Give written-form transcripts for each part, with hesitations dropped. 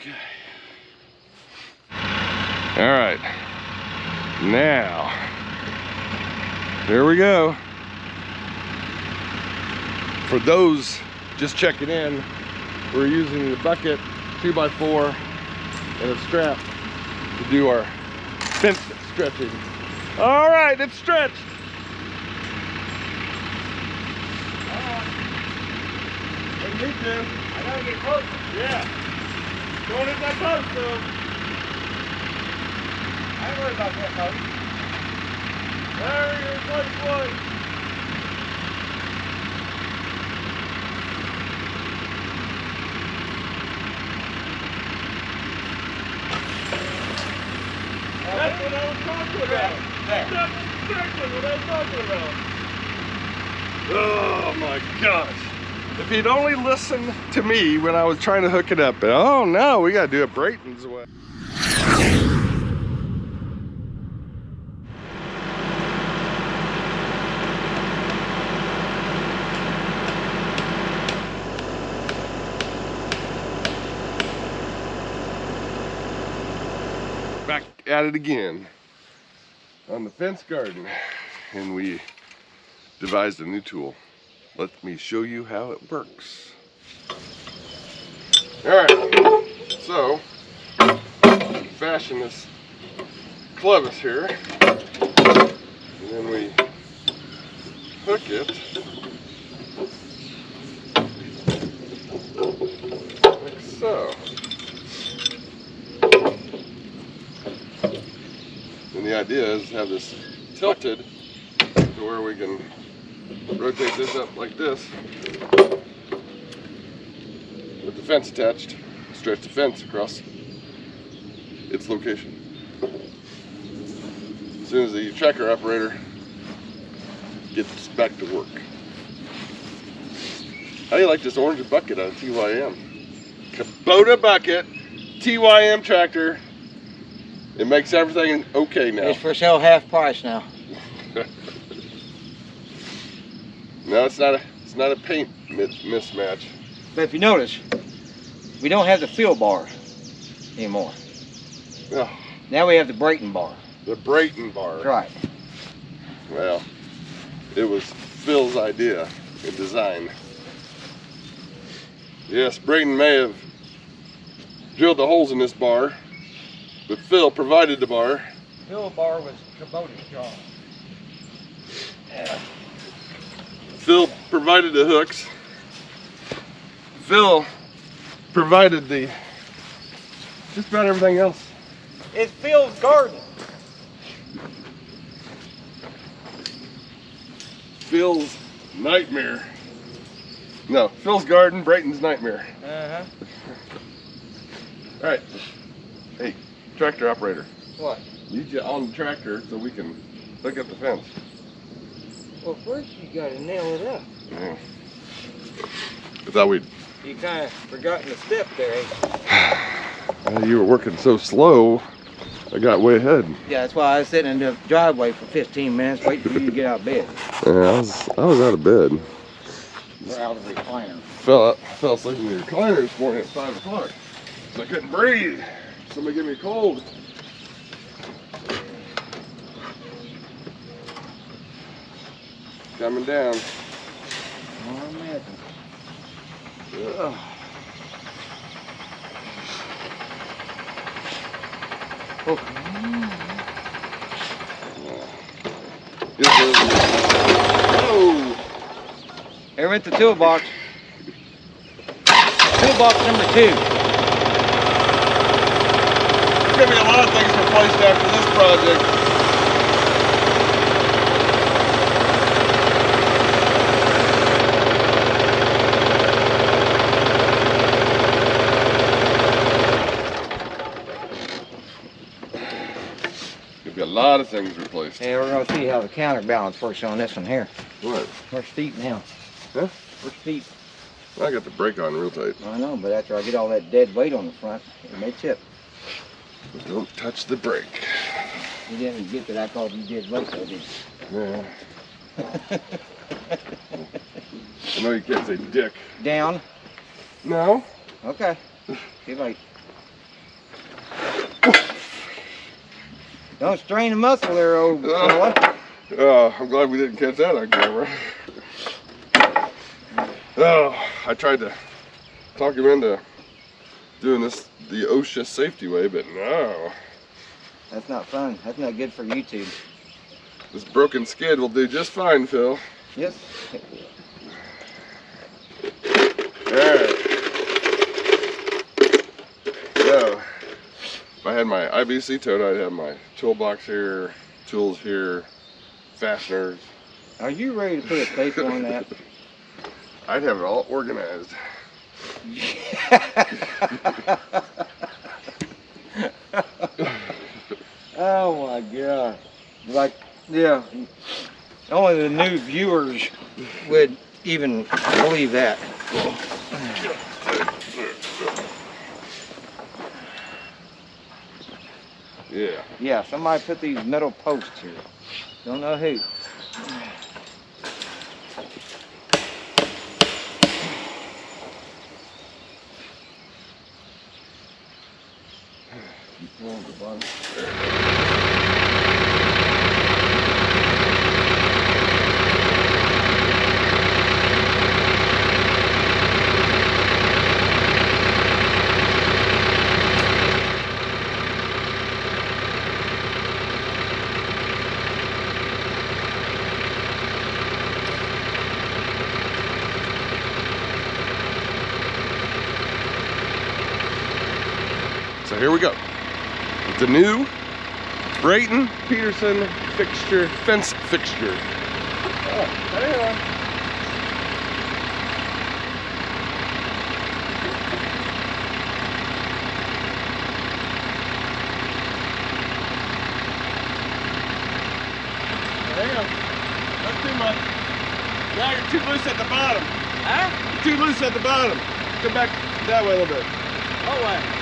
Okay. All right. Now, here we go. For those just checking in, we're using the bucket 2x4 and a strap to do our fence stretching. All right, it's stretched. Me too. I gotta get closer. Yeah. Don't hit that post though. I ain't worried about that post. There you're close. That's what I was talking about. That's exactly what I was talking about. Oh my gosh. If he'd only listened to me when I was trying to hook it up, but oh no, we gotta do it Brayton's way. Back at it again on the fence garden, and we devised a new tool. Let me show you how it works. All right, so fashion this clevis here, and then we hook it like so. And the idea is to have this tilted to where we can rotate this up like this with the fence attached, stretch the fence across its location. As soon as the tractor operator gets back to work. How do you like this orange bucket on TYM? Kubota bucket, TYM tractor. It makes everything okay now. It's for sale half price now. No, it's not a paint mismatch. But if you notice, we don't have the fill bar anymore. Oh, Now we have the Brayton bar. the Brayton bar. That's right. Well, it was Phil's idea in design. Yes, Brayton may have drilled the holes in this bar, but Phil provided the bar. Fill bar was Kubota's job. Yeah. Phil provided the hooks. Phil provided just about everything else. It's Phil's garden. Phil's nightmare. No, Phil's garden, Brayton's nightmare. Uh-huh. All right. Hey, tractor operator. What? Need you on the tractor so we can hook up the fence. Well, first you gotta nail it up. Yeah. I thought we'd... You kind of forgotten the step there, ain't you? You were working so slow, I got way ahead. Yeah, that's why I was sitting in the driveway for 15 minutes waiting for you to get out of bed. Yeah, I was out of bed. We're out of the recliner. Fell asleep in the recliner this morning at 5 o'clock. So I couldn't breathe. Somebody give me a cold. Coming down. Oh, I imagine. Ugh. Oh. Here went the toolbox. Toolbox number 2. There's gonna be a lot of things replaced after this project. There'll be a lot of things replaced. Yeah, we're gonna see how the counterbalance works on this one here. What? We're steep now. Huh? We're steep. I got the brake on real tight. I know, but after I get all that dead weight on the front, it may tip. But don't touch the brake. You didn't get that I called you dead weight, though, did you? Yeah. I know you can't say dick. Down. No. Okay. Too late. Don't strain the muscle there, old fella. I'm glad we didn't catch that on camera. Oh, I tried to talk him into doing this the OSHA safety way, but no. That's not fun. That's not good for YouTube. This broken skid will do just fine, Phil. Yes. Alright. So, if I had my IBC tote, I'd have my toolbox here, tools here, fasteners. Are you ready to put a staple on that? I'd have it all organized. Oh my God. Like, yeah. Only the new viewers would even believe that. Yeah. Yeah, somebody put these metal posts here. Don't know who. So here we go. With the new Brayton Peterson fixture, fence fixture. Oh, hang on. Hang on. Not too much. Now you're too loose at the bottom. Huh? You're too loose at the bottom. Come back that way a little bit. Oh, wow.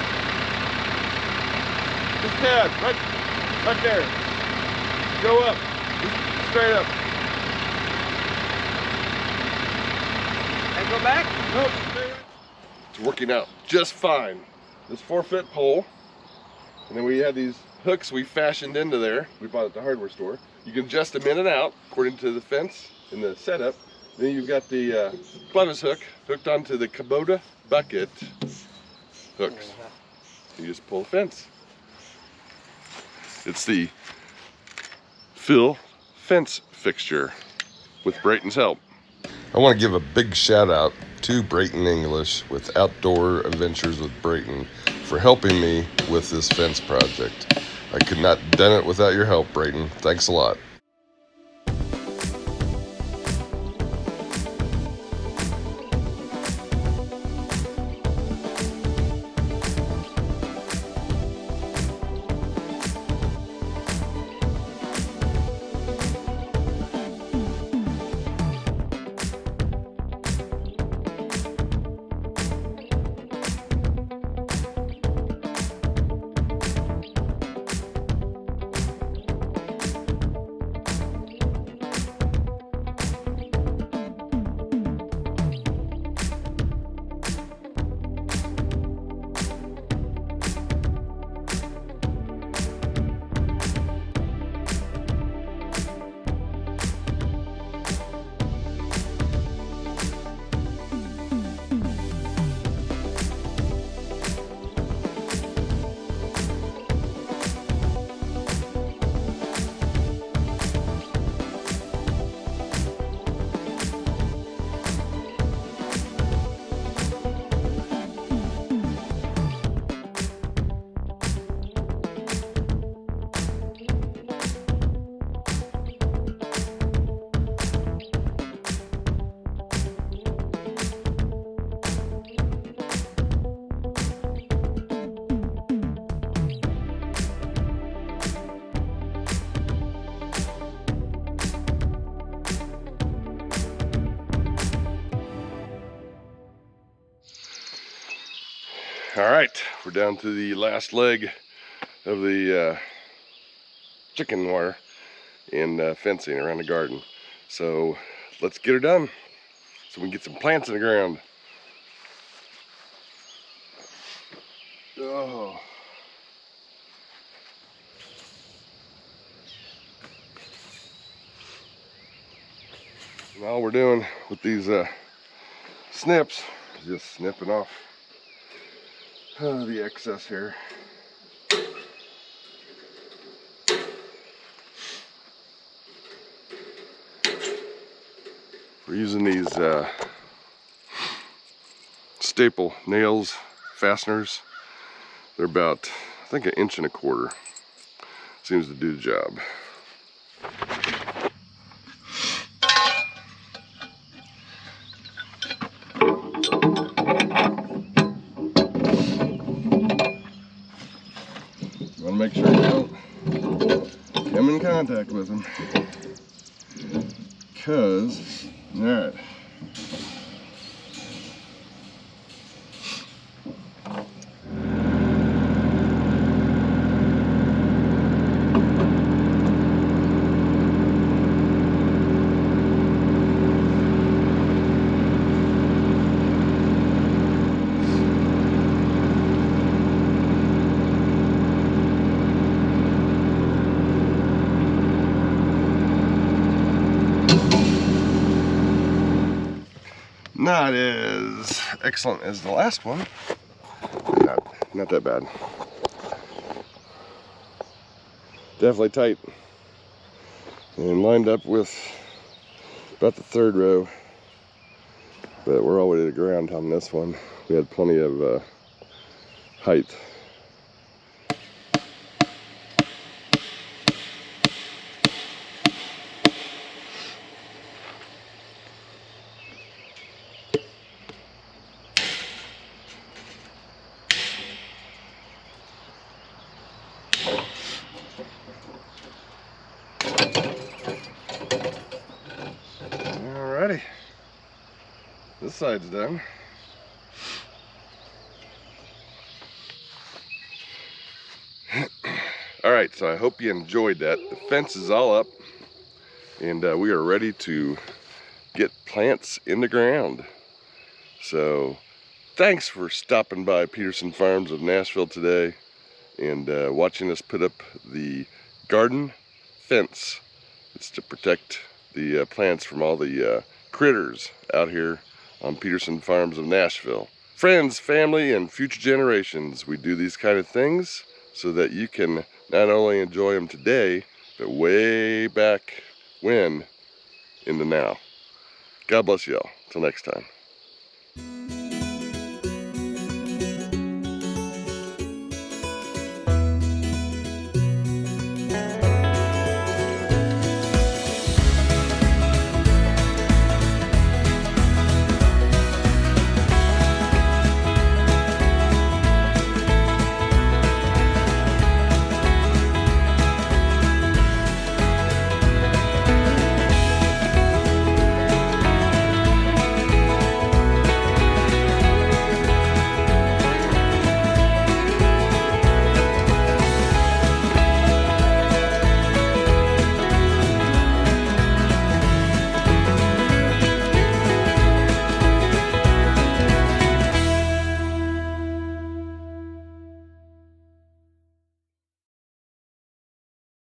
Just head, right there. Go up, just straight up. And go back? Nope, stay right. It's working out just fine. This 4-foot pole, and then we had these hooks we fashioned into there. We bought at the hardware store. You can adjust them in and out according to the fence and the setup. Then you've got the clevis hook hooked onto the Kubota bucket hooks. You just pull the fence. It's the Phil fence fixture with Brayton's help. I want to give a big shout out to Brayton English with Outdoor Adventures with Brayton for helping me with this fence project. I could not have done it without your help, Brayton. Thanks a lot. All right, we're down to the last leg of the chicken wire and fencing around the garden. So let's get her done so we can get some plants in the ground. Oh. And all we're doing with these snips is just snipping off the excess here. We're using these staple nails, fasteners. They're about, I think, 1.25 inches. Seems to do the job. You want to make sure you don't come in contact with them. Because, alright. Not as excellent as the last one, but not that bad. Definitely tight and lined up with about the 3rd row, but we're all the way to the ground on this one. We had plenty of height. Alrighty, this side's done. Alright, so I hope you enjoyed that. The fence is all up, and we are ready to get plants in the ground. So thanks for stopping by Peterson Farms of Nashville today and watching us put up the garden fence. It's to protect the plants from all the critters out here on Peterson Farms of Nashville. Friends, family, and future generations, we do these kind of things so that you can not only enjoy them today, but way back when in the now. God bless you all. Till next time.